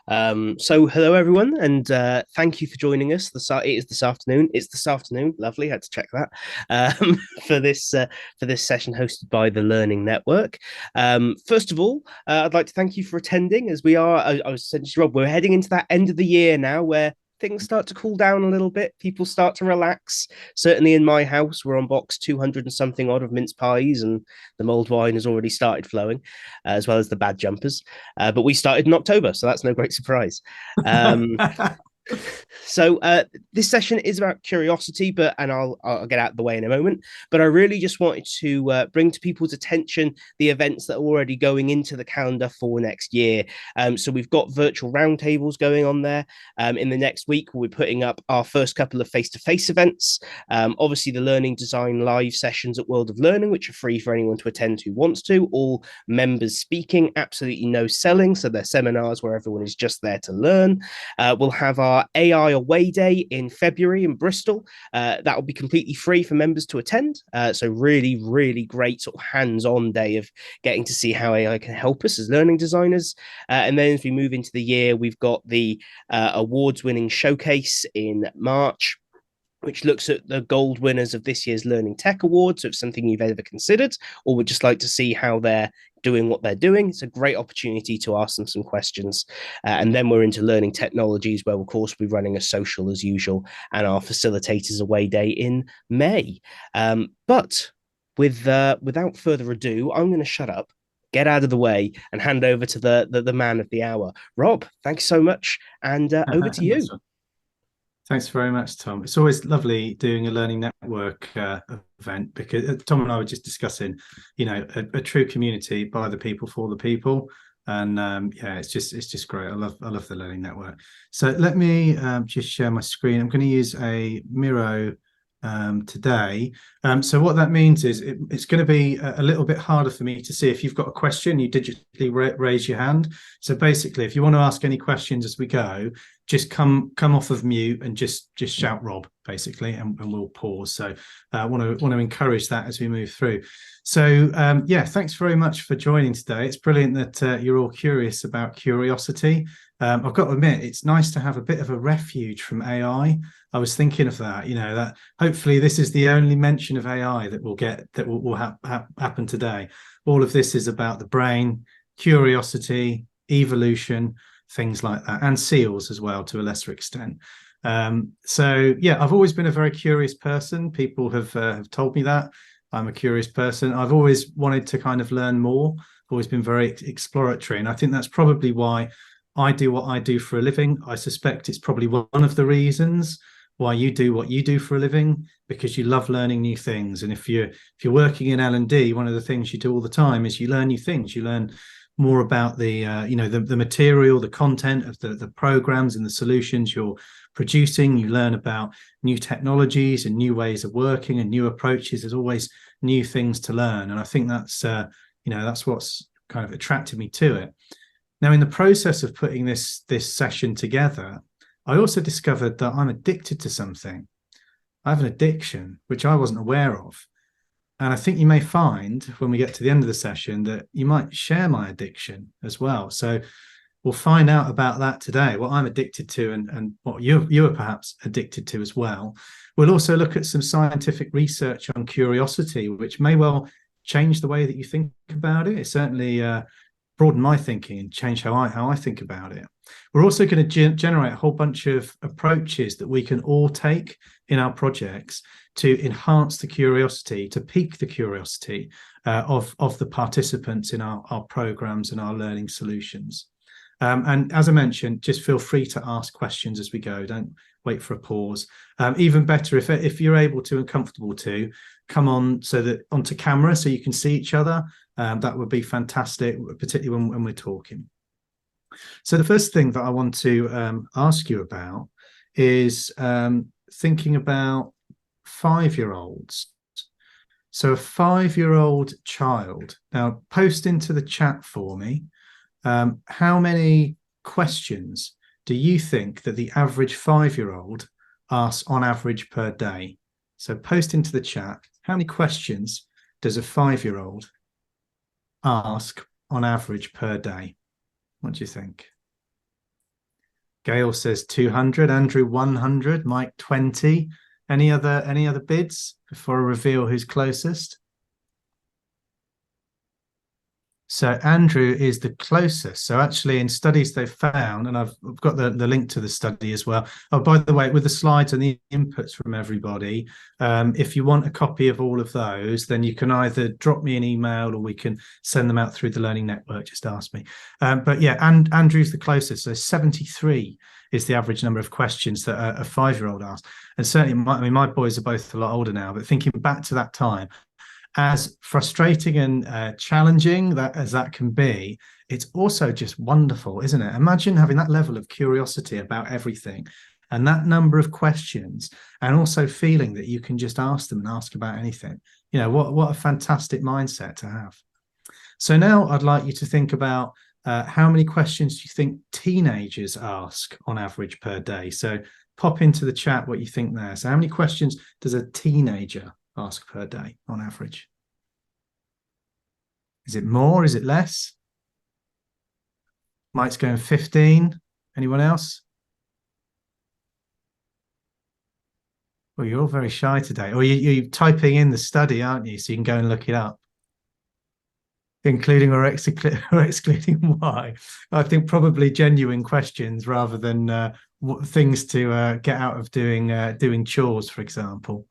So hello everyone, and thank you for joining us. It is this afternoon. It's this afternoon. Lovely. Had to check that for this session hosted by the Learning Network. First of all, I'd like to thank you for attending. As we are, I was saying to Rob, we're heading into that end of the year now, where things start to cool down a little bit. People start to relax. Certainly in my house, we're on box 200 and something odd of mince pies, and the mulled wine has already started flowing, as well as the bad jumpers. But we started in October, so that's no great surprise. Um, so this session is about curiosity, but I'll get out of the way in a moment. But I really just wanted to bring to people's attention the events that are already going into the calendar for next year. So we've got virtual roundtables going on there. In the next week, we'll be putting up our first couple of face-to-face events. Obviously, the Learning Design live sessions at World of Learning, which are free for anyone to attend who wants to. All members speaking, absolutely no selling. So they're seminars where everyone is just there to learn. We'll have our AI Away Day in February in Bristol. That will be completely free for members to attend. So really, really great sort of hands-on day of getting to see how AI can help us as learning designers. And then as we move into the year, we've got the awards-winning showcase in March, which looks at the gold winners of this year's Learning Tech Awards. So if it's something you've ever considered or would just like to see how they're doing what they're doing, it's a great opportunity to ask them some questions. And then we're into Learning Technologies, where, of course, we're running a social as usual and our Facilitators Away Day in May. But without further ado, I'm going to shut up, get out of the way, and hand over to the man of the hour. Rob, thanks so much, and over to you. Thanks very much, Tom. It's always lovely doing a Learning Network event, because Tom and I were just discussing, a true community by the people for the people, and yeah, it's just great. I love the Learning Network. So let me just share my screen. I'm going to use a Miro today. So what that means is it's going to be a little bit harder for me to see. If you've got a question, you digitally raise your hand. So basically, if you want to ask any questions as we go, just come off of mute and just shout Rob, basically, and we'll pause. So I want to encourage that as we move through. So yeah, thanks very much for joining today. It's brilliant that you're all curious about curiosity. I've got to admit, it's nice to have a bit of a refuge from AI. I was thinking of that, that hopefully this is the only mention of AI that will happen today. All of this is about the brain, curiosity, evolution, things like that, and seals as well to a lesser extent. So yeah, I've always been a very curious person. People have told me that I'm a curious person. I've always wanted to kind of learn more. Always been very exploratory, and I think that's probably why I do what I do for a living. I suspect it's probably one of the reasons why you do what you do for a living, because you love learning new things. And if you're working in L&D, one of the things you do all the time is you learn new things. You learn more about the material, the content of the programs and the solutions you're producing. You learn about new technologies and new ways of working and new approaches. There's always new things to learn, and I think that's what's kind of attracted me to it. Now, in the process of putting this session together, I also discovered that I'm addicted to something. I have an addiction, which I wasn't aware of. And I think you may find when we get to the end of the session that you might share my addiction as well. So we'll find out about that today, what I'm addicted to and what you are perhaps addicted to as well. We'll also look at some scientific research on curiosity, which may well change the way that you think about it. It certainly broaden my thinking and change how I think about it. We're also going to generate a whole bunch of approaches that we can all take in our projects to enhance the curiosity, to pique the curiosity of the participants in our programs and our learning solutions. And as I mentioned, just feel free to ask questions as we go. Don't wait for a pause. Even better, if you're able to and comfortable to, come on onto camera so you can see each other. That would be fantastic, particularly when we're talking. So the first thing that I want to ask you about is thinking about 5-year-olds. So a 5-year-old child. Now, post into the chat for me, how many questions do you think that the average 5-year-old asks on average per day? So post into the chat, how many questions does a 5-year-old ask on average per day? What do you think? Gail says 200. Andrew 100. Mike 20. Any other bids before I reveal who's closest? So Andrew is the closest. So actually in studies they've found, and I've got the link to the study as well. Oh, by the way, with the slides and the inputs from everybody, if you want a copy of all of those, then you can either drop me an email or we can send them out through the Learning Network. Just ask me. But yeah, and Andrew's the closest. So 73 is the average number of questions that a 5-year-old asks. And certainly, my boys are both a lot older now, but thinking back to that time, as frustrating and challenging as that can be, it's also just wonderful, isn't it? Imagine having that level of curiosity about everything and that number of questions, and also feeling that you can just ask them and ask about anything. What a fantastic mindset to have. So now I'd like you to think about how many questions do you think teenagers ask on average per day? So pop into the chat what you think there. So how many questions does a teenager ask per day on average? Is it more? Is it less? Mike's going 15. Anyone else? Well, you're all very shy today. Or you're typing in the study, aren't you? So you can go and look it up. Including or excluding why? I think probably genuine questions rather than things to get out of doing chores, for example.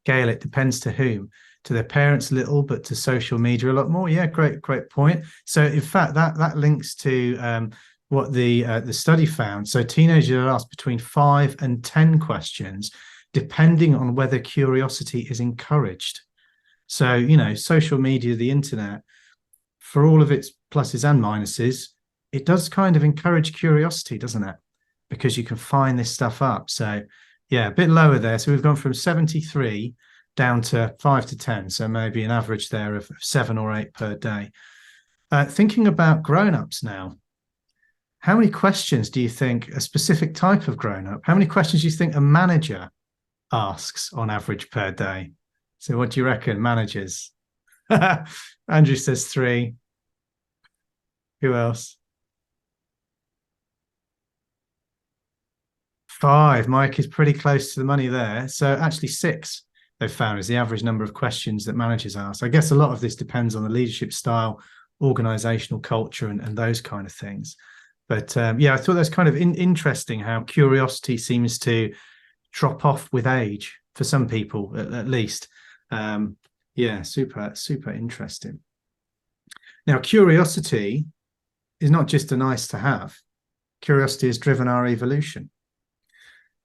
Gail, it depends to whom. To their parents a little, but to social media a lot more. Yeah, great point. So in fact, that links to what the study found. So teenagers are asked between 5 and 10 questions, depending on whether curiosity is encouraged. So, social media, the internet, for all of its pluses and minuses, it does kind of encourage curiosity, doesn't it? Because you can find this stuff up. So yeah, a bit lower there. So we've gone from 73 down to 5 to 10. So maybe an average there of 7 or 8 per day. Thinking about grown-ups now, how many questions do you think a specific type of grown-up, how many questions do you think a manager asks on average per day? So what do you reckon, managers? Andrew says 3. Who else? 5. Mike is pretty close to the money there. So actually 6 they've found is the average number of questions that managers ask. I guess a lot of this depends on the leadership style, organizational culture, and those kind of things. But yeah, I thought that's kind of interesting how curiosity seems to drop off with age for some people, at least. Yeah, super interesting. Now, curiosity is not just a nice to have. Curiosity has driven our evolution.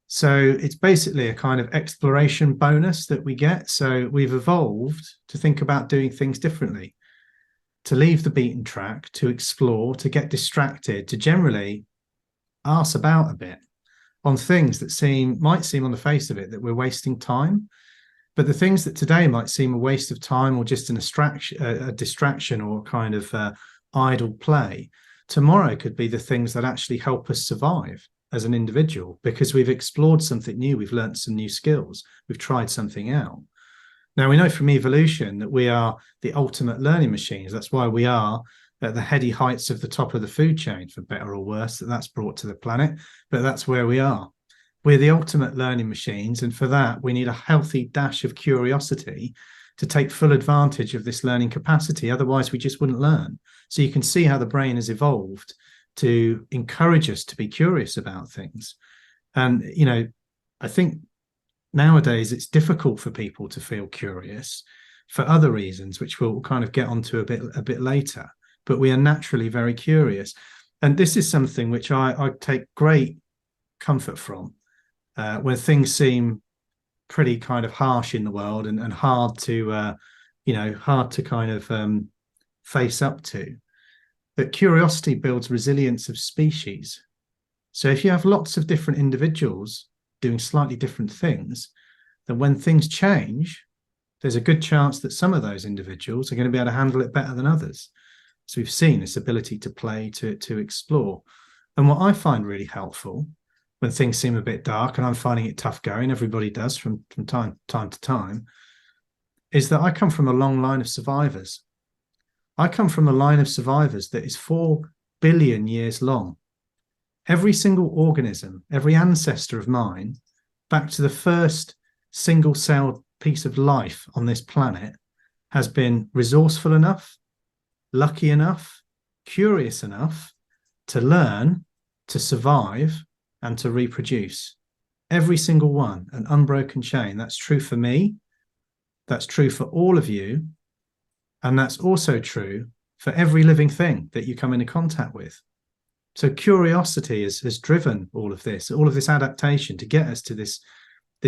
So it's basically a kind of exploration bonus that we get. So we've evolved to think about doing things differently, to leave the beaten track, to explore, to get distracted, to generally arse about a bit on things that might seem on the face of it that we're wasting time. But the things that today might seem a waste of time or just a distraction or kind of idle play, tomorrow could be the things that actually help us survive as an individual, because we've explored something new, we've learned some new skills, we've tried something out. Now, we know from evolution that we are the ultimate learning machines. That's why we are at the heady heights of the top of the food chain, for better or worse, that's brought to the planet, but that's where we are. We're the ultimate learning machines, and for that, we need a healthy dash of curiosity to take full advantage of this learning capacity. Otherwise, we just wouldn't learn. So you can see how the brain has evolved to encourage us to be curious about things. And, I think nowadays it's difficult for people to feel curious for other reasons, which we'll kind of get onto a bit later. But we are naturally very curious. And this is something which I take great comfort from when things seem pretty kind of harsh in the world and hard to kind of face up to. That curiosity builds resilience of species. So if you have lots of different individuals doing slightly different things, then when things change, there's a good chance that some of those individuals are going to be able to handle it better than others. So we've seen this ability to play, to explore. And what I find really helpful when things seem a bit dark, and I'm finding it tough going, everybody does from time to time, is that I come from a long line of survivors. I come from a line of survivors that is 4 billion years long. every single organism, every ancestor of mine, back to the first single-celled piece of life on this planet, has been resourceful enough, lucky enough, curious enough to learn, to survive, and to reproduce. Every single one, an unbroken chain. That's true for me. That's true for all of you. And that's also true for every living thing that you come into contact with. So curiosity has driven all of this adaptation to get us to this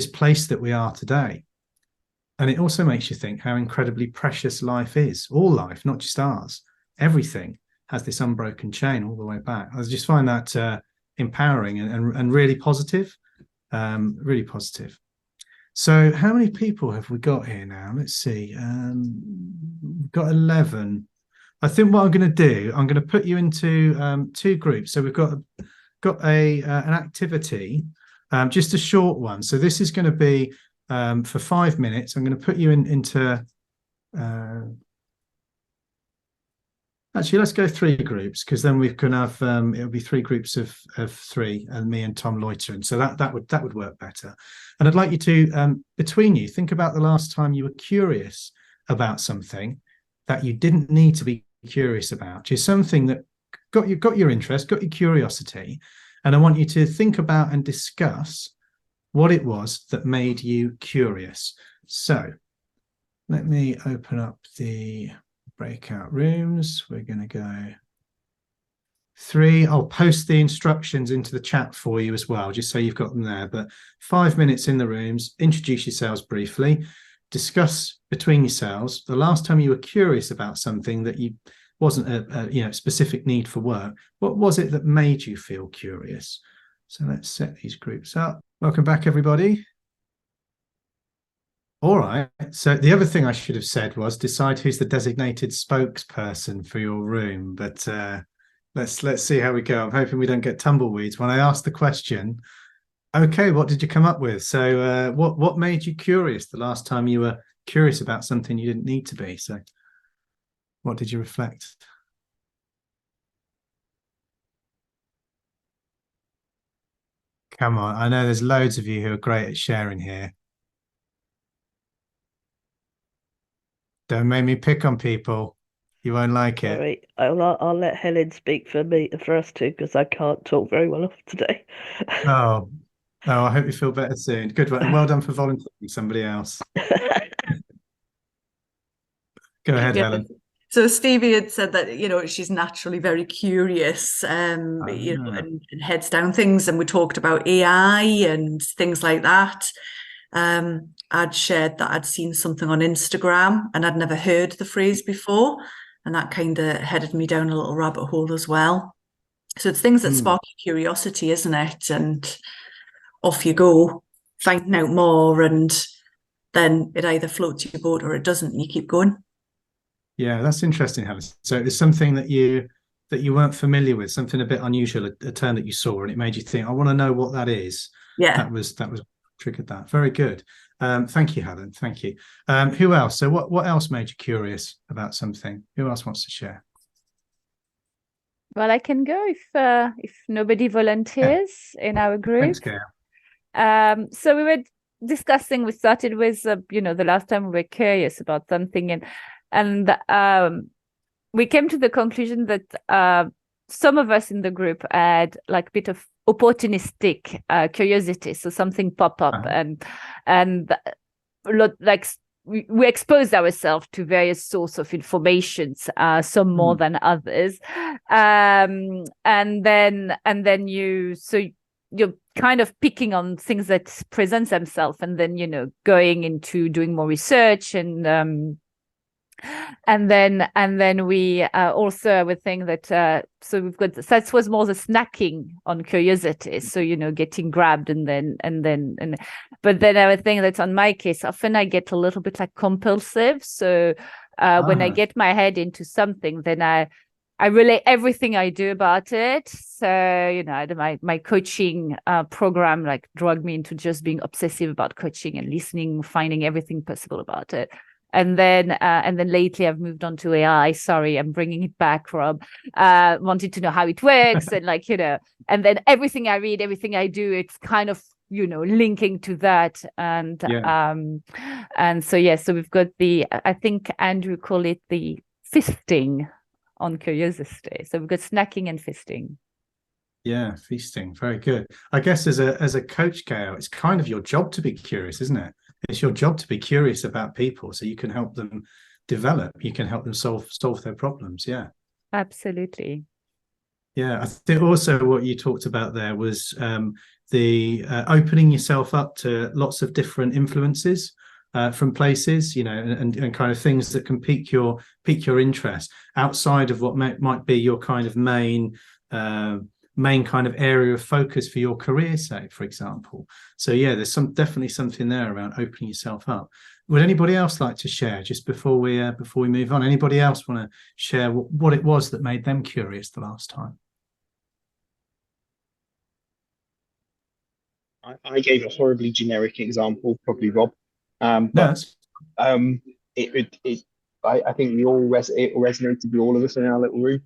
place that we are today. And it also makes you think how incredibly precious life is. All life, not just ours. Everything has this unbroken chain all the way back. I just find that empowering and really positive. Really positive. So how many people have we got here now? Let's see. We've got 11. I think what I'm going to do, I'm going to put you into two groups. So we've got an activity, just a short one. So this is going to be for 5 minutes. I'm going to put you into actually, let's go 3 groups, because then we can have it'll be 3 groups of 3, and me and Tom loitering. So that would work better. And I'd like you to between you think about the last time you were curious about something that you didn't need to be curious about. Just something that got your interest, got your curiosity, and I want you to think about and discuss what it was that made you curious. So let me open up the breakout rooms. We're going to go 3. I'll post the instructions into the chat for you as well, just so you've got them there. But 5 minutes in the rooms, introduce yourselves briefly, discuss between yourselves the last time you were curious about something that you wasn't a specific need for work. What was it that made you feel curious? So let's set these groups up. Welcome back, everybody. All right. So the other thing I should have said was decide who's the designated spokesperson for your room. But let's see how we go. I'm hoping we don't get tumbleweeds. When I asked the question, okay, what did you come up with? So what made you curious the last time you were curious about something you didn't need to be? So what did you reflect? Come on. I know there's loads of you who are great at sharing here. Don't make me pick on people. You won't like it. All right, I'll let Helen speak for us two, because I can't talk very well today. Oh, I hope you feel better soon. Good one. And well done for volunteering somebody else. Go ahead, Helen. So Stevie had said that, she's naturally very curious, and heads down things. And we talked about AI and things like that. I'd shared that I'd seen something on Instagram and I'd never heard the phrase before. And that kind of headed me down a little rabbit hole as well. So it's things that spark your curiosity, isn't it? And off you go, finding out more, and then it either floats your boat or it doesn't, and you keep going. Yeah, that's interesting, Helen. So it's something that you weren't familiar with, something a bit unusual, a term that you saw, and it made you think, I want to know what that is. Yeah. That was triggered that. Very good. Thank you, Helen. Thank you. Who else? So what else made you curious about something? Who else wants to share? Well, I can go if nobody volunteers in our group. Thanks, Gail. So we were discussing. We started with the last time we were curious about something, and we came to the conclusion that some of us in the group had like a bit of opportunistic curiosity. So something pop up, and like we exposed ourselves to various sources of information, some more than others, and then you're kind of picking on things that present themselves, and then going into doing more research, and then we also, I would think that so we've got that was more the snacking on curiosity, so getting grabbed and but then I would think that on my case often I get a little bit like compulsive, so when I get my head into something, then I relate everything I do about it. So my coaching program like drug me into just being obsessive about coaching and listening, finding everything possible about it. And then lately I've moved on to AI. Sorry, I'm bringing it back, Rob. Wanted to know how it works and and then everything I read, everything I do, it's kind of linking to that. And so we've got I think Andrew called it the feasting on curiosity. So we've got snacking and feasting. Yeah, feasting. Very good. I guess as a coach, Gail, it's kind of your job to be curious, isn't it? It's your job to be curious about people, so you can help them develop. You can help them solve their problems. Yeah, absolutely. Yeah, I think also what you talked about there was the opening yourself up to lots of different influences from places, and kind of things that can pique your interest outside of what might be your kind of main kind of area of focus for your career, say, for example. So yeah, there's definitely something there around opening yourself up. Would anybody else like to share just before we move on? Anybody else want to share what it was that made them curious the last time? I gave a horribly generic example, probably Rob. I think it resonated with all of us in our little room.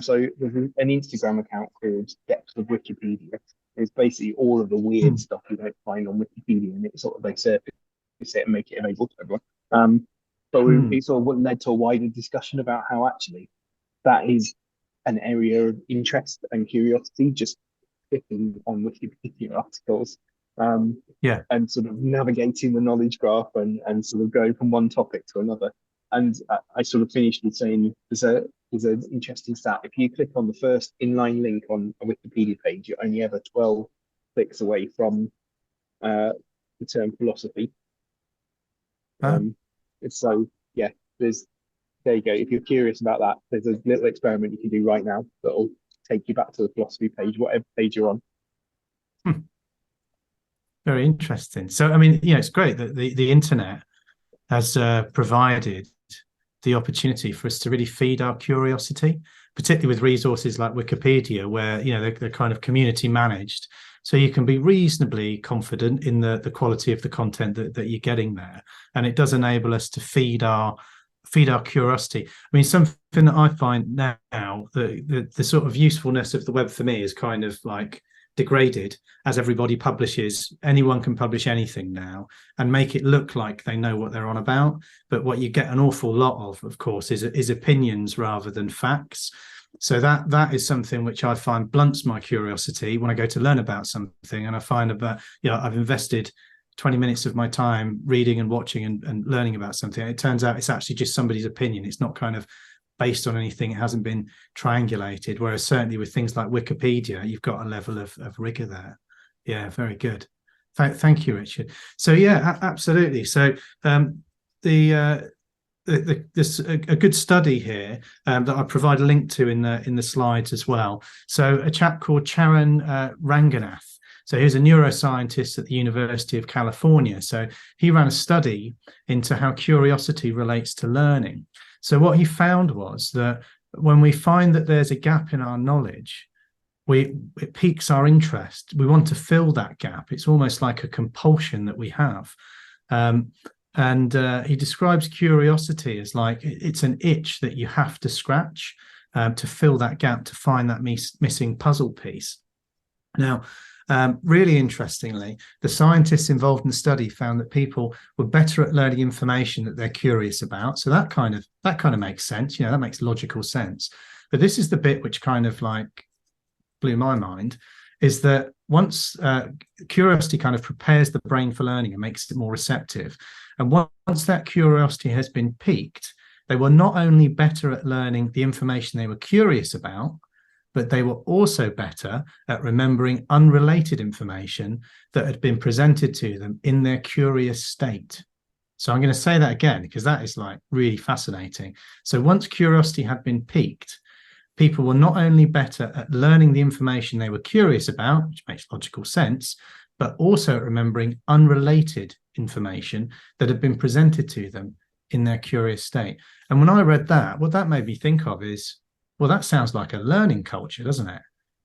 So there's an Instagram account called Depth of Wikipedia. It's basically all of the weird stuff you don't find on Wikipedia, and it sort of they surface it and make it available to everyone. It sort of led to a wider discussion about how actually that is an area of interest and curiosity, just clicking on Wikipedia articles, and sort of navigating the knowledge graph and sort of going from one topic to another. And I sort of finished with saying there's an interesting stat. If you click on the first inline link on a Wikipedia page, you're only ever 12 clicks away from the term philosophy. So yeah, there you go. If you're curious about that, there's a little experiment you can do right now that'll take you back to the philosophy page, whatever page you're on. Very interesting. So I mean, it's great that the internet has provided the opportunity for us to really feed our curiosity, particularly with resources like Wikipedia, where they're kind of community managed, so you can be reasonably confident in the quality of the content that you're getting there, and it does enable us to feed our curiosity. I mean, something that I find now, the sort of usefulness of the web for me is kind of like degraded as everybody publishes. Anyone can publish anything now and make it look like they know what they're on about, but what you get an awful lot of course, is opinions rather than facts. So that is something which I find blunts my curiosity when I go to learn about something, and I find I've invested 20 minutes of my time reading and watching and learning about something. It turns out it's actually just somebody's opinion. It's not kind of based on anything. It hasn't been triangulated. Whereas certainly with things like Wikipedia, you've got a level of rigor there. Yeah, very good. Thank you, Richard. So yeah, absolutely. So there's a good study here that I provide a link to in the slides as well. So a chap called Charan Ranganath. So he's a neuroscientist at the University of California. So he ran a study into how curiosity relates to learning. So what he found was that when we find that there's a gap in our knowledge, it piques our interest. We want to fill that gap. It's almost like a compulsion that we have. And he describes curiosity as like it's an itch that you have to scratch to fill that gap, to find that missing puzzle piece. Now, really interestingly, the scientists involved in the study found that people were better at learning information that they're curious about. So that kind of makes sense. That makes logical sense. But this is the bit which kind of like blew my mind, is that once curiosity kind of prepares the brain for learning and makes it more receptive. And once that curiosity has been piqued, they were not only better at learning the information they were curious about, but they were also better at remembering unrelated information that had been presented to them in their curious state. So I'm going to say that again, because that is like really fascinating. So once curiosity had been piqued, people were not only better at learning the information they were curious about, which makes logical sense, but also at remembering unrelated information that had been presented to them in their curious state. And when I read that, what that made me think of is, well, that sounds like a learning culture, doesn't it?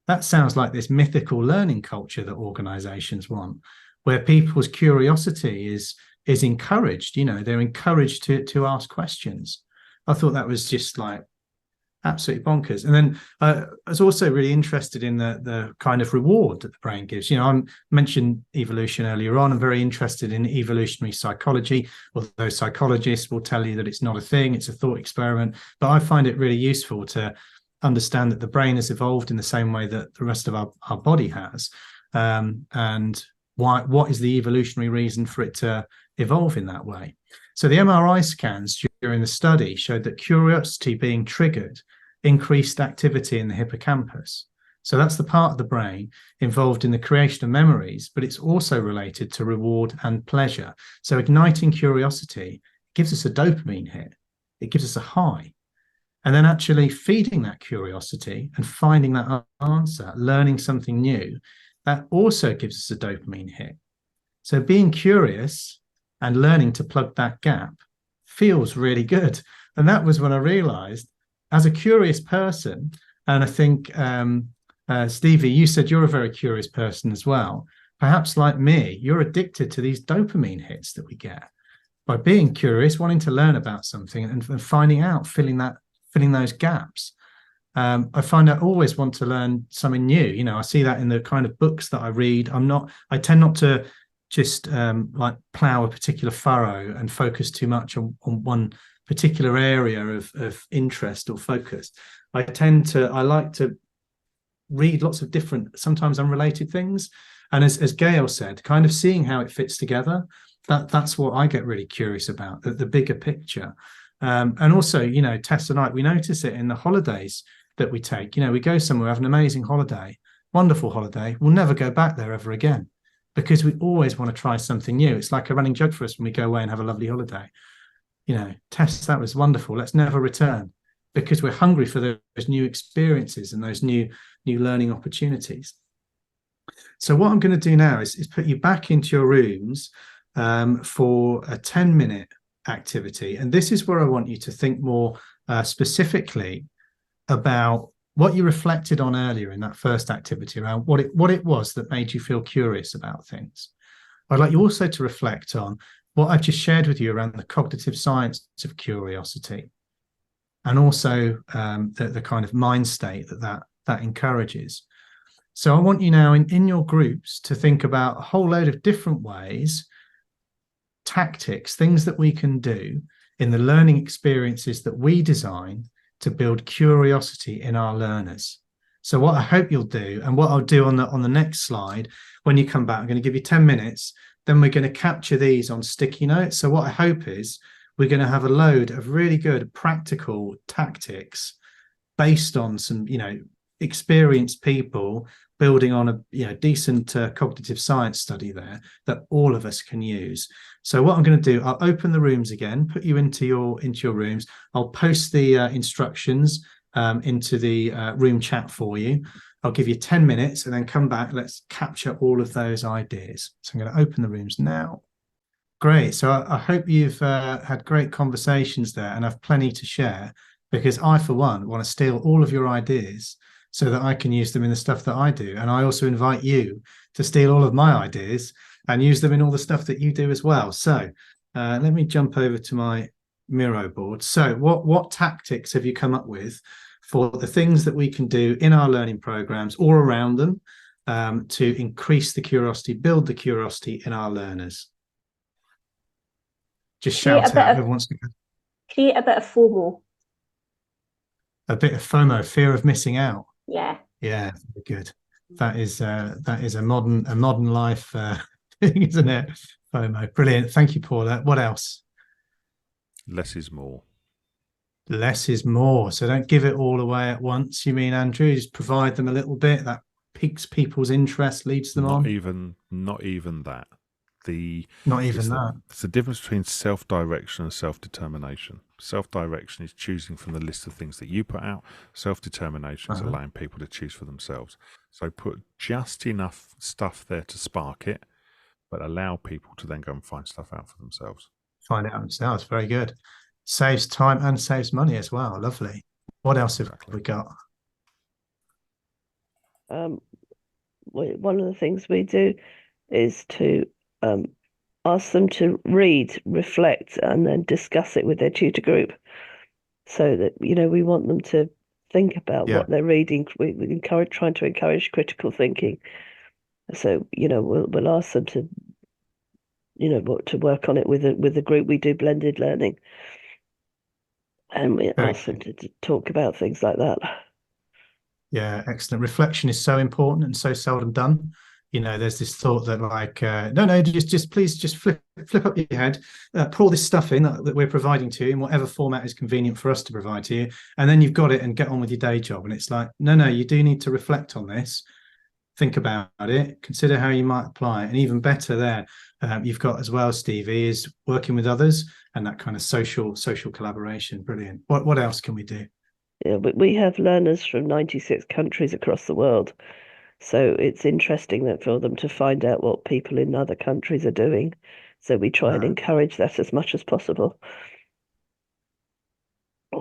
That sounds like this mythical learning culture that organizations want, where people's curiosity is encouraged. You know, they're encouraged to ask questions. I thought that was just like absolutely bonkers. And then I was also really interested in the kind of reward that the brain gives. You know, I mentioned evolution earlier on. I'm very interested in evolutionary psychology, although psychologists will tell you that it's not a thing, it's a thought experiment. But I find it really useful to understand that the brain has evolved in the same way that the rest of our body has. And what is the evolutionary reason for it to evolve in that way? So the MRI scans during the study showed that curiosity being triggered increased activity in the hippocampus. So that's the part of the brain involved in the creation of memories, but it's also related to reward and pleasure. So igniting curiosity gives us a dopamine hit. It gives us a high. And then actually feeding that curiosity and finding that answer, learning something new, that also gives us a dopamine hit. So being curious and learning to plug that gap feels really good. And that was when I realized, as a curious person, and I think, Stevie, you said you're a very curious person as well. Perhaps like me, you're addicted to these dopamine hits that we get by being curious, wanting to learn about something and finding out, filling those gaps. I find I always want to learn something new. You know, I see that in the kind of books that I read. I tend not to just like plow a particular furrow and focus too much on one particular area of interest or focus. I like to read lots of different, sometimes unrelated things. And as Gail said, kind of seeing how it fits together, that's what I get really curious about, the bigger picture. And also, you know, Tess and I, we notice it in the holidays that we take. You know, we go somewhere, have an amazing holiday, wonderful holiday. We'll never go back there ever again because we always want to try something new. It's like a running joke for us when we go away and have a lovely holiday. You know, Tess, that was wonderful. Let's never return, because we're hungry for those new experiences and those new learning opportunities. So what I'm going to do now is put you back into your rooms for a 10-minute activity. And this is where I want you to think more specifically about what you reflected on earlier in that first activity around what it was that made you feel curious about things. I'd like you also to reflect on what I've just shared with you around the cognitive science of curiosity, and also the kind of mind state that encourages. So I want you now in your groups to think about a whole load of different ways, tactics, things that we can do in the learning experiences that we design to build curiosity in our learners. So what I hope you'll do, and what I'll do on the next slide, when you come back, I'm going to give you 10 minutes, then we're going to capture these on sticky notes. So what I hope is we're going to have a load of really good practical tactics based on some, you know, experienced people building on a decent cognitive science study there that all of us can use. So what I'm going to do, I'll open the rooms again, put you into your rooms. I'll post the instructions into the room chat for you. I'll give you 10 minutes and then come back. Let's capture all of those ideas. So I'm going to open the rooms now. Great. So I hope you've had great conversations there and have plenty to share, because I, for one, want to steal all of your ideas so that I can use them in the stuff that I do. And I also invite you to steal all of my ideas and use them in all the stuff that you do as well. So let me jump over to my Miro board. So what tactics have you come up with for the things that we can do in our learning programs or around them to increase the curiosity, build the curiosity in our learners? Just shout out whoever wants to go. Create a bit of FOMO. A bit of FOMO, fear of missing out. Yeah. Yeah, very good. That is a modern life thing, isn't it? FOMO. Brilliant. Thank you, Paula. What else? Less is more. Less is more. So don't give it all away at once. You mean, Andrew? Just provide them a little bit that piques people's interest, leads them on. Not even that. It's the difference between self-direction and self-determination. Self-direction is choosing from the list of things that you put out. Self-determination is allowing people to choose for themselves. So put just enough stuff there to spark it, but allow people to then go and find stuff out for themselves. Find it out themselves. Very good. Saves time and saves money as well. Lovely. What else have we got? One of the things we do is to ask them to read, reflect, and then discuss it with their tutor group, so that we want them to think about what they're reading. We trying to encourage critical thinking. So we'll ask them to to work on it with the group. We do blended learning, and we ask them to talk about things like that. Yeah, excellent. Reflection is so important and so seldom done. There's this thought that like, no, just please just flip up your head, pour all this stuff in that we're providing to you in whatever format is convenient for us to provide to you, and then you've got it and get on with your day job. And it's like, no, you do need to reflect on this, think about it, consider how you might apply it, and even better there, you've got as well, Stevie, is working with others and that kind of social collaboration. Brilliant. What else can we do? Yeah, but we have learners from 96 countries across the world. So it's interesting for them to find out what people in other countries are doing. So we try and encourage that as much as possible.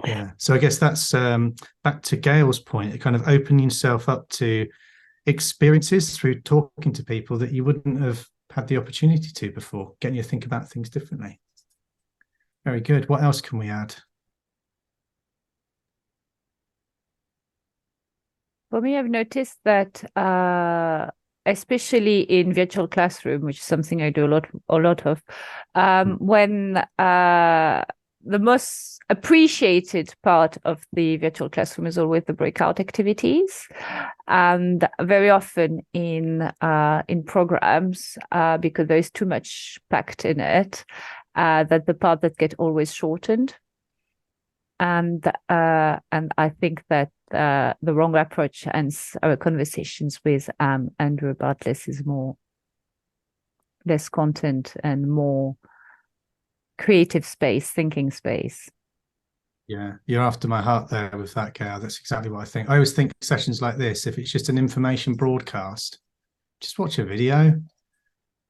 Yeah. So I guess that's back to Gail's point, kind of opening yourself up to experiences through talking to people that you wouldn't have had the opportunity to before, getting you to think about things differently. Very good. What else can we add? For me, I've noticed that especially in virtual classroom, which is something I do a lot of, when the most appreciated part of the virtual classroom is always the breakout activities, and very often in programs, because there is too much packed in it, that the part that get always shortened. And I think that the wrong approach, and our conversations with Andrew about this, is less content and more creative space, thinking space. Yeah, you're after my heart there with that, Gail. That's exactly what I think. I always think sessions like this, if it's just an information broadcast, just watch a video,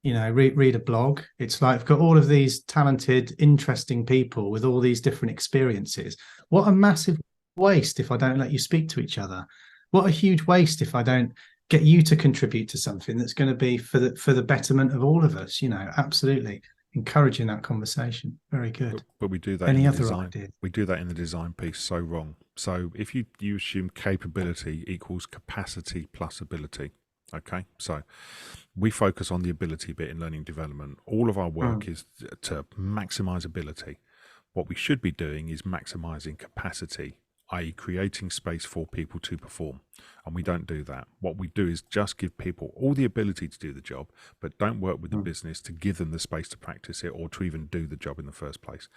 read a blog. It's like, I've got all of these talented, interesting people with all these different experiences. What a massive waste if I don't let you speak to each other. What a huge waste if I don't get you to contribute to something that's going to be for the betterment of all of us. Absolutely encouraging that conversation. Very good. But we do that. Any other ideas? We do that in the design piece so wrong. So if you assume capability equals capacity plus ability. Okay, so we focus on the ability bit in learning development. All of our work is to maximize ability. What we should be doing is maximizing capacity, i.e. creating space for people to perform. And we don't do that. What we do is just give people all the ability to do the job, but don't work with the business to give them the space to practice it or to even do the job in the first place.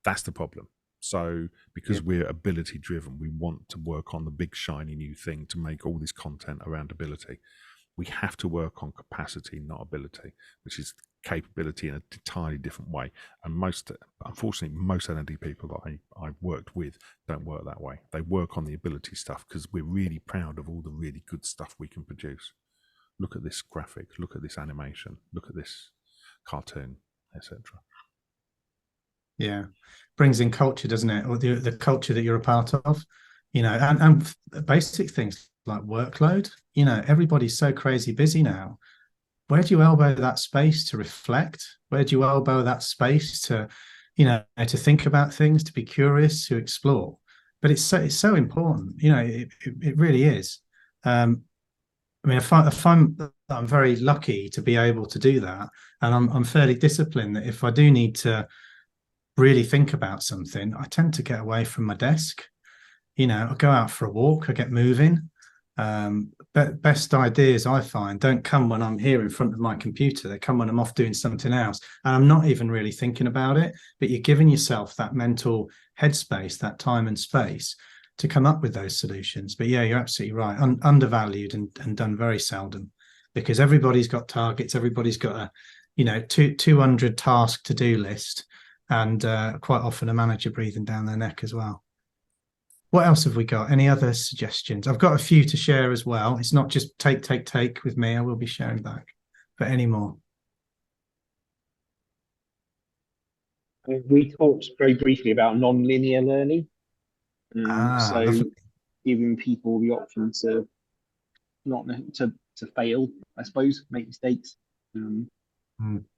That's the problem. So because we're ability driven, we want to work on the big shiny new thing to make all this content around ability. We have to work on capacity, not ability, which is capability in an entirely different way. And unfortunately, most L&D people that I've worked with don't work that way. They work on the ability stuff because we're really proud of all the really good stuff we can produce. Look at this graphic, look at this animation, look at this cartoon, etc. Yeah, brings in culture, doesn't it? Or the culture that you're a part of, and basic things like workload. Everybody's so crazy busy now. Where do you elbow that space to reflect? Where do you elbow that space to, to think about things, to be curious, to explore? But it's so important. It really is. I find I'm very lucky to be able to do that, and I'm fairly disciplined that if I do need to really think about something, I tend to get away from my desk. I go out for a walk, I get moving. But best ideas, I find, don't come when I'm here in front of my computer. They come when I'm off doing something else and I'm not even really thinking about it, but you're giving yourself that mental headspace, that time and space to come up with those solutions. But yeah, you're absolutely right. Undervalued and done very seldom, because everybody's got targets. Everybody's got a 200 task to-do list, and quite often a manager breathing down their neck as well. What else have we got? Any other suggestions? I've got a few to share as well. It's not just take with me. I will be sharing back. But any more? We talked very briefly about non-linear learning. Lovely. Giving people the option to not to fail, I suppose, make mistakes.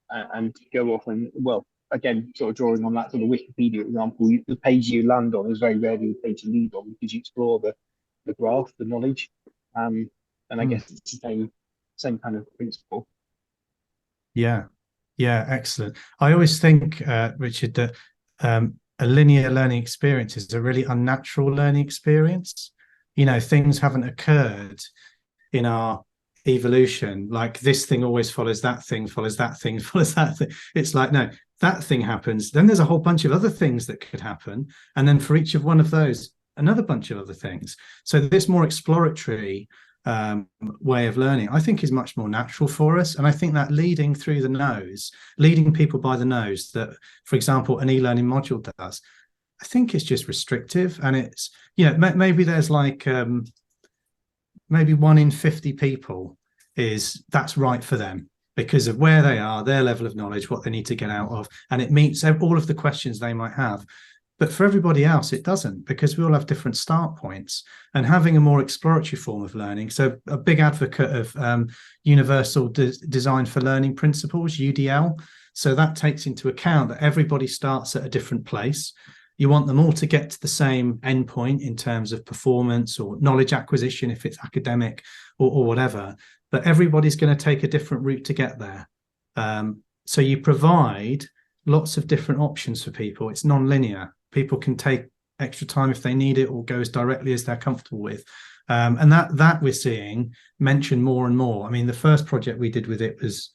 and go off and, well, again, sort of drawing on that sort of Wikipedia example, the page you land on is very rarely the page you lead on, because you explore the graph, the knowledge. And I guess it's the same kind of principle. Yeah, excellent. I always think, Richard, that a linear learning experience is a really unnatural learning experience. You know, things haven't occurred in our evolution like this thing always follows that thing, follows that thing, follows that thing. It's like, no, that thing happens, then there's a whole bunch of other things that could happen, and then for each of one of those, another bunch of other things. So this more exploratory way of learning, I think, is much more natural for us. And I think that leading through the nose, leading people by the nose, that, for example, an e-learning module does, I think it's just restrictive. And it's, you know, maybe there's like maybe 1 in 50 people that's right for them because of where they are, their level of knowledge, what they need to get out of, and it meets all of the questions they might have. But for everybody else, it doesn't, because we all have different start points. And having a more exploratory form of learning, so a big advocate of Universal Design for Learning Principles, UDL. So that takes into account that everybody starts at a different place. You want them all to get to the same endpoint in terms of performance or knowledge acquisition, if it's academic or whatever. But everybody's going to take a different route to get there. So you provide lots of different options for people. It's non-linear. People can take extra time if they need it, or go as directly as they're comfortable with. And that we're seeing mentioned more and more. I mean, the first project we did with it was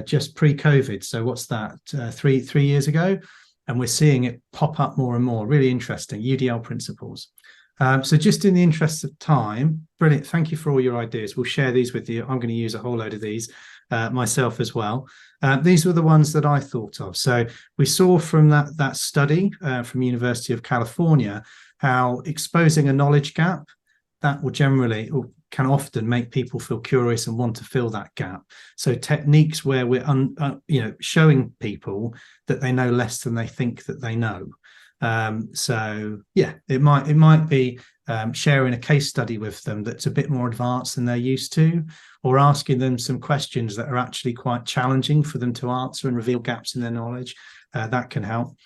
just pre-COVID. So what's that, 3 years ago? And we're seeing it pop up more and more. Really interesting, UDL principles. So just in the interest of time, brilliant. Thank you for all your ideas. We'll share these with you. I'm going to use a whole load of these myself as well. These were the ones that I thought of. So we saw from that study from University of California how exposing a knowledge gap, that will generally, or can often, make people feel curious and want to fill that gap. So techniques where we're showing people that they know less than they think that they know. So yeah, it might be sharing a case study with them that's a bit more advanced than they're used to, or asking them some questions that are actually quite challenging for them to answer and reveal gaps in their knowledge. That can help.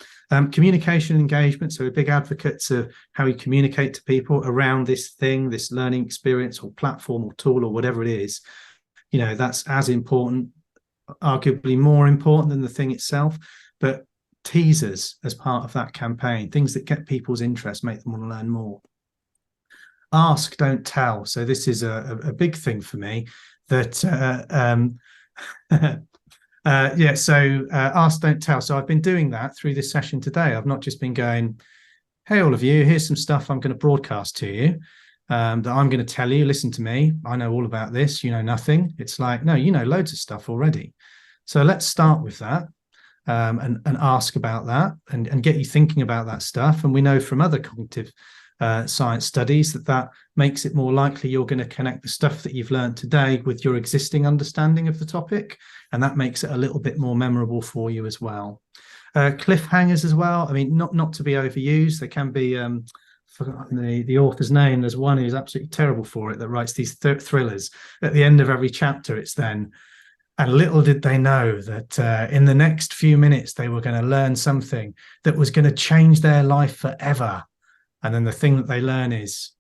Communication and engagement. So we're big advocates of how you communicate to people around this thing, this learning experience or platform or tool or whatever it is. You know, that's as important, arguably more important than the thing itself. But teasers as part of that campaign, things that get people's interest, make them want to learn more. Ask, don't tell. So this is a big thing for me, that ask, don't tell. So I've been doing that through this session today. I've not just been going, hey, all of you, here's some stuff I'm going to broadcast to you, that I'm going to tell you, listen to me, I know all about this, you know nothing. It's like, no, you know loads of stuff already. So let's start with that. And ask about that and get you thinking about that stuff. And we know from other cognitive science studies that makes it more likely you're going to connect the stuff that you've learned today with your existing understanding of the topic. And that makes it a little bit more memorable for you as well. Cliffhangers as well. I mean, not to be overused. They can be, forgotten the author's name. There's one who's absolutely terrible for it, that writes these thrillers. At the end of every chapter, it's then, and little did they know that in the next few minutes, they were going to learn something that was going to change their life forever. And then the thing that they learn is,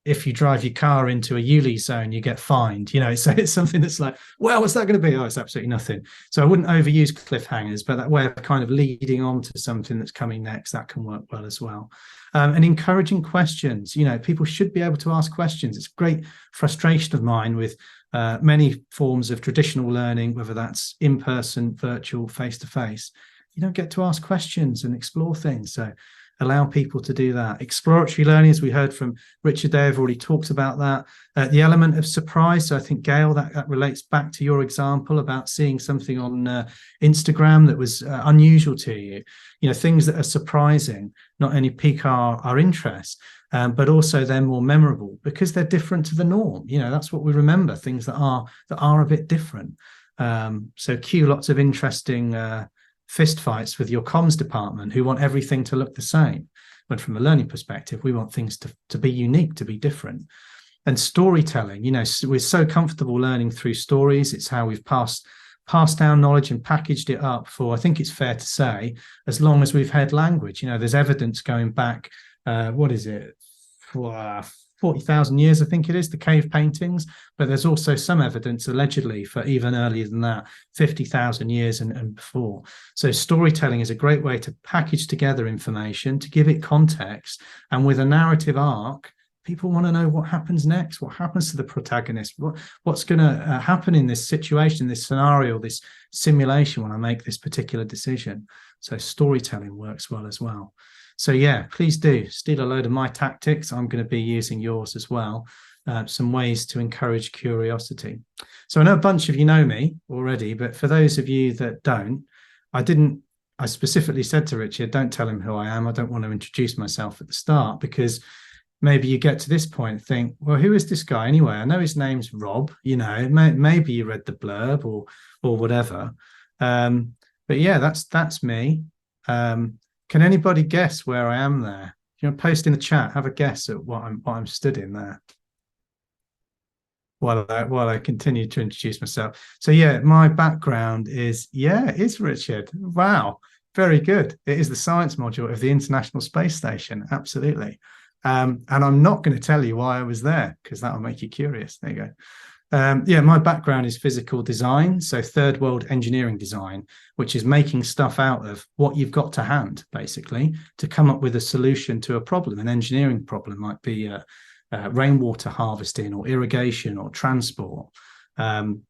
if you drive your car into a ULI zone, you get fined. You know, so it's something that's like, well, what's that going to be? Oh, it's absolutely nothing. So I wouldn't overuse cliffhangers, but that way of kind of leading on to something that's coming next, that can work well as well. And encouraging questions. You know, people should be able to ask questions. It's a great frustration of mine with many forms of traditional learning, whether that's in-person, virtual, face-to-face. You don't get to ask questions and explore things. So allow people to do that. Exploratory learning, as we heard from Richard there, I've already talked about that. The element of surprise. So I think, Gail, that relates back to your example about seeing something on Instagram that was unusual to you. You know, things that are surprising, not only pique our interest, but also they're more memorable because they're different to the norm. You know, that's what we remember, things that are a bit different. So cue lots of interesting fist fights with your comms department who want everything to look the same. But from a learning perspective, we want things to be unique, to be different. And storytelling, you know, we're so comfortable learning through stories. It's how we've passed passed down knowledge and packaged it up for, I think it's fair to say, as long as we've had language. You know, there's evidence going back, what is it, 40,000 years, I think it is, the cave paintings, but there's also some evidence allegedly for even earlier than that, 50,000 years and before. So storytelling is a great way to package together information, to give it context, and with a narrative arc, people want to know what happens next, what happens to the protagonist, what's going to happen in this situation, this scenario, this simulation when I make this particular decision. So storytelling works well as well. So yeah, please do steal a load of my tactics. I'm going to be using yours as well. Some ways to encourage curiosity. So I know a bunch of you know me already, but for those of you that don't, I specifically said to Richard, don't tell him who I am. I don't want to introduce myself at the start, because maybe you get to this point and think, well, who is this guy anyway? I know his name's Rob, you know, maybe you read the blurb or whatever. But yeah, that's me. Can anybody guess where I am there? You know, post in the chat, have a guess at what I'm stood in there. While I continue to introduce myself. So yeah, my background is Richard. Wow, very good. It is the science module of the International Space Station. Absolutely. And I'm not going to tell you why I was there, because that will make you curious. There you go. My background is physical design, so third world engineering design, which is making stuff out of what you've got to hand, basically, to come up with a solution to a problem. An engineering problem might be rainwater harvesting or irrigation or transport. And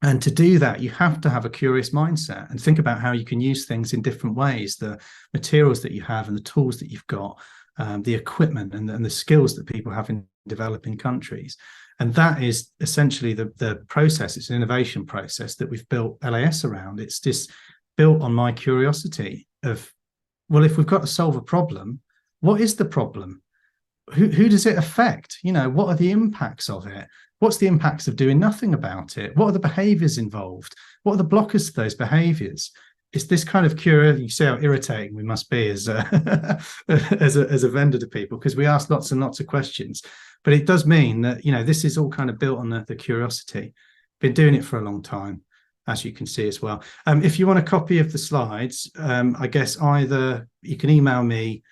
to do that, you have to have a curious mindset and think about how you can use things in different ways, the materials that you have and the tools that you've got, the equipment and the skills that people have in developing countries. And that is essentially the process. It's an innovation process that we've built LAS around. It's just built on my curiosity of, well, if we've got to solve a problem, what is the problem? Who does it affect? You know, what are the impacts of it? What's the impacts of doing nothing about it? What are the behaviors involved? What are the blockers to those behaviors? It's this kind of curiosity. You see how irritating we must be as a, as a vendor to people, because we ask lots and lots of questions. But it does mean that, you know, this is all kind of built on the curiosity. Been doing it for a long time, as you can see as well. If you want a copy of the slides, I guess either you can email me,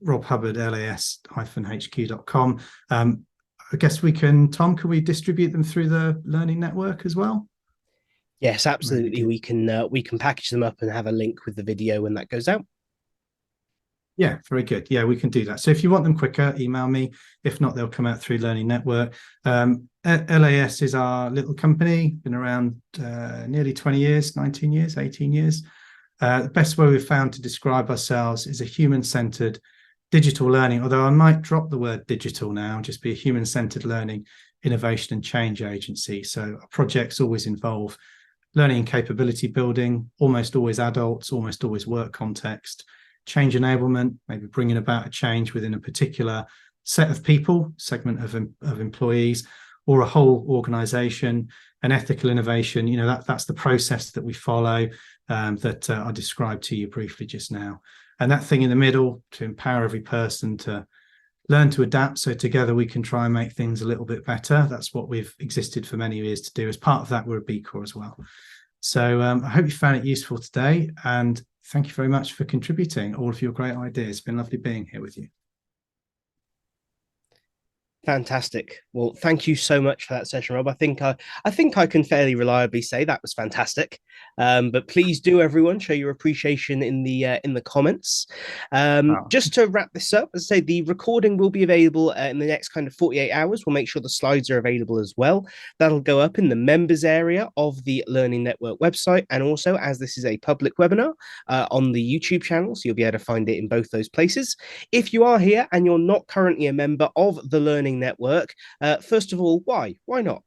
Rob Hubbard, las-hq.com. I guess we can, Tom, can we distribute them through the Learning Network as well? Yes, absolutely. We can package them up and have a link with the video when that goes out. Yeah, very good. Yeah, we can do that. So if you want them quicker, email me. If not, they'll come out through Learning Network. LAS is our little company, been around nearly 20 years, 19 years, 18 years. The best way we've found to describe ourselves is a human-centered digital learning, although I might drop the word digital now, just be a human-centered learning, innovation and change agency. So our projects always involve learning and capability building, almost always adults, almost always work context, change enablement, maybe bringing about a change within a particular set of people, segment of employees, or a whole organization, and ethical innovation. You know, that's the process that we follow, that I described to you briefly just now. And that thing in the middle, to empower every person to learn to adapt, so together we can try and make things a little bit better. That's what we've existed for many years to do. As part of that, we're a B Corp as well. So I hope you found it useful today, and thank you very much for contributing all of your great ideas. It's been lovely being here with you. Fantastic. Well, thank you so much for that session, Rob. I think I can fairly reliably say that was fantastic. But please do, everyone, show your appreciation in the comments. Just to wrap this up, as I say, the recording will be available in the next kind of 48 hours. We'll make sure the slides are available as well. That'll go up in the members area of the Learning Network website, and also, as this is a public webinar, on the YouTube channel, so you'll be able to find it in both those places. If you are here and you're not currently a member of the Learning Network, first of all, why not?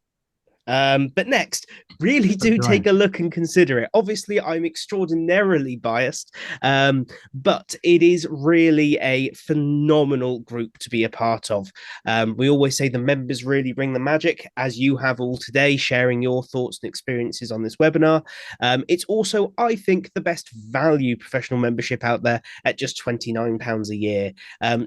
But next, really do take a look and consider it. Obviously, I'm extraordinarily biased, but it is really a phenomenal group to be a part of. We always say the members really bring the magic, as you have all today, sharing your thoughts and experiences on this webinar. It's also, I think, the best value professional membership out there at just £29 a year.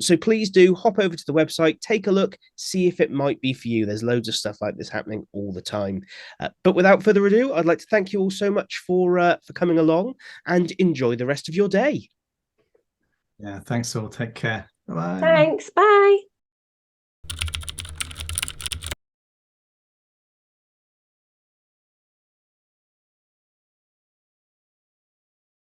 So please do hop over to the website, take a look, see if it might be for you. There's loads of stuff like this happening all the time. time. But without further ado, I'd like to thank you all so much for coming along, and enjoy the rest of your day. Yeah, thanks all. Take care. Bye. Thanks. Bye.